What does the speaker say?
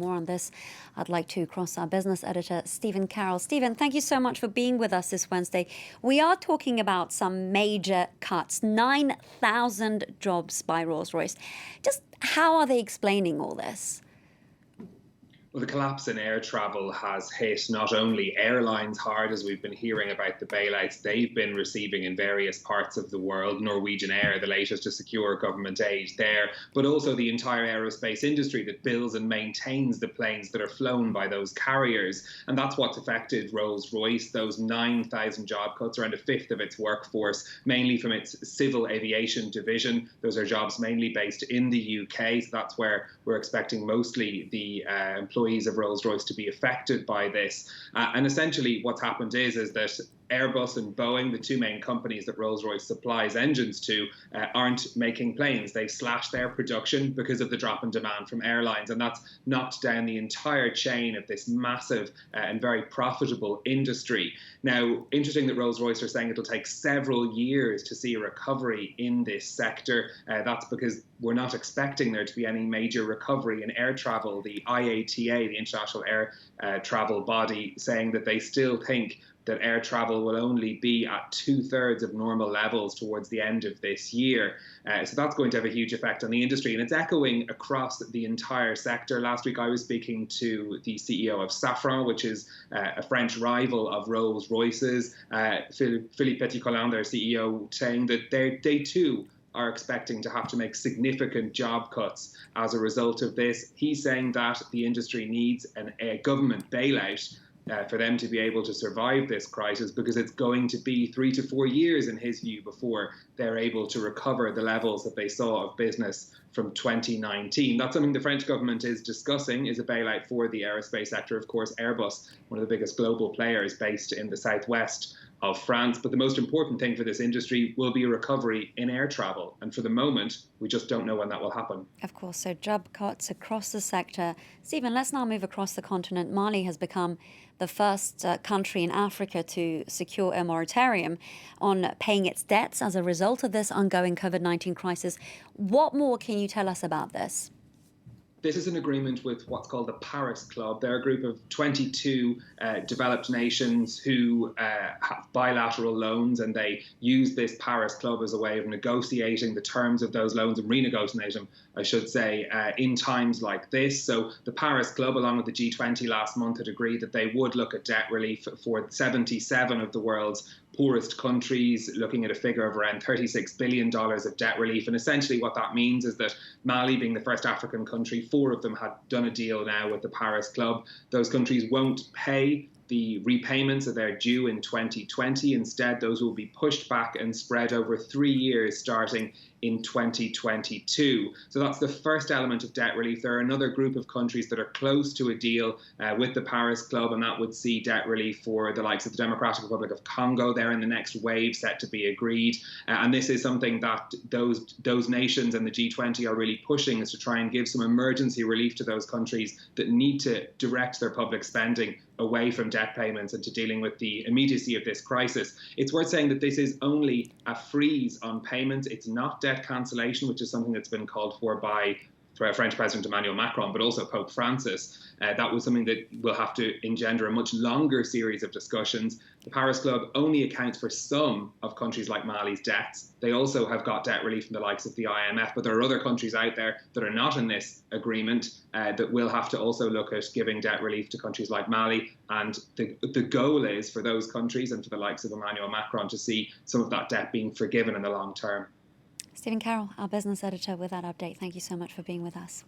more on this, I'd like to cross our business editor, Stephen Carroll. Stephen, thank you so much for being with us this Wednesday. We are talking about some major cuts, 9,000 jobs by Rolls-Royce. Just how are they explaining all this? Well, the collapse in air travel has hit not only airlines hard, as we've been hearing about the bailouts they've been receiving in various parts of the world, Norwegian Air, the latest to secure government aid there, but also the entire aerospace industry that builds and maintains the planes that are flown by those carriers. And that's what's affected Rolls-Royce, those 9,000 job cuts, around a fifth of its workforce, mainly from its civil aviation division. Those are jobs mainly based in the UK, so that's where we're expecting mostly the employees of Rolls-Royce to be affected by this. And essentially what's happened is that Airbus and Boeing, the two main companies that Rolls-Royce supplies engines to, aren't making planes. They've slashed their production because of the drop in demand from airlines, and that's knocked down the entire chain of this massive and very profitable industry. Now, interesting that Rolls-Royce are saying it'll take several years to see a recovery in this sector. That's because we're not expecting there to be any major recovery in air travel. The IATA, the International Air Travel Body, saying that they still think that air travel will only be at 2/3 of normal levels towards the end of this year. So that's going to have a huge effect on the industry, and it's echoing across the entire sector. Last week I was speaking to the CEO of Safran, which is a French rival of Rolls-Royce's, Philippe Petitcolin, their CEO, saying that they too are expecting to have to make significant job cuts as a result of this. He's saying that the industry needs a government bailout for them to be able to survive this crisis, because it's going to be 3 to 4 years, in his view, before they're able to recover the levels that they saw of business from 2019. That's something the French government is discussing, is a bailout for the aerospace sector. Of course, Airbus, one of the biggest global players based in the southwest of France. But the most important thing for this industry will be a recovery in air travel. And for the moment, we just don't know when that will happen. Of course, so job cuts across the sector. Stephen, let's now move across the continent. Mali has become the first country in Africa to secure a moratorium on paying its debts as a result of this ongoing COVID-19 crisis. What more can you tell us about this? This is an agreement with what's called the Paris Club. They're a group of 22 developed nations who have bilateral loans, and they use this Paris Club as a way of negotiating the terms of those loans and renegotiating them, I should say, in times like this. So the Paris Club, along with the G20 last month, had agreed that they would look at debt relief for 77 of the world's poorest countries, looking at a figure of around $36 billion of debt relief. And essentially what that means is that Mali, being the first African country, 4 of them had done a deal now with the Paris Club. Those countries won't pay the repayments that they're due in 2020. Instead, those will be pushed back and spread over 3 years, starting in 2022. So that's the first element of debt relief. There are another group of countries that are close to a deal with the Paris Club, and that would see debt relief for the likes of the Democratic Republic of Congo. They're in the next wave set to be agreed. And this is something that those nations and the G20 are really pushing, is to try and give some emergency relief to those countries that need to direct their public spending away from debt payments and to dealing with the immediacy of this crisis. It's worth saying that this is only a freeze on payments. It's not debt cancellation, which is something that's been called for by French President Emmanuel Macron, but also Pope Francis. That was something that will have to engender a much longer series of discussions. The Paris Club only accounts for some of countries like Mali's debts. They also have got debt relief from the likes of the IMF, but there are other countries out there that are not in this agreement that will have to also look at giving debt relief to countries like Mali. And the goal is for those countries and for the likes of Emmanuel Macron to see some of that debt being forgiven in the long term. Stephen Carroll, our business editor, with that update. Thank you so much for being with us.